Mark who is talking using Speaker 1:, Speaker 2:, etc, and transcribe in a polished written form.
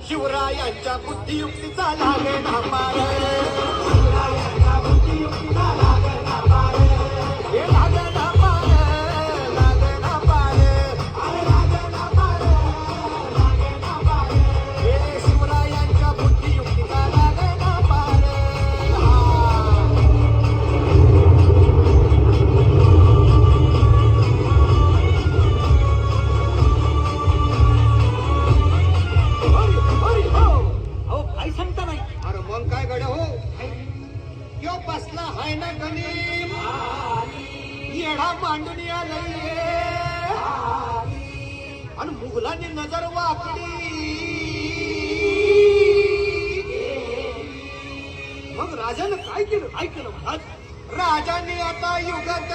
Speaker 1: शिवरायांच्या बुद्धियुक्तीचा लागे ना पार बसला हाय ना गणित येडा मांडून आलाय आणि मुघलांनी नजर वाकडी मग राजानं काय केलं राजाने आता युगात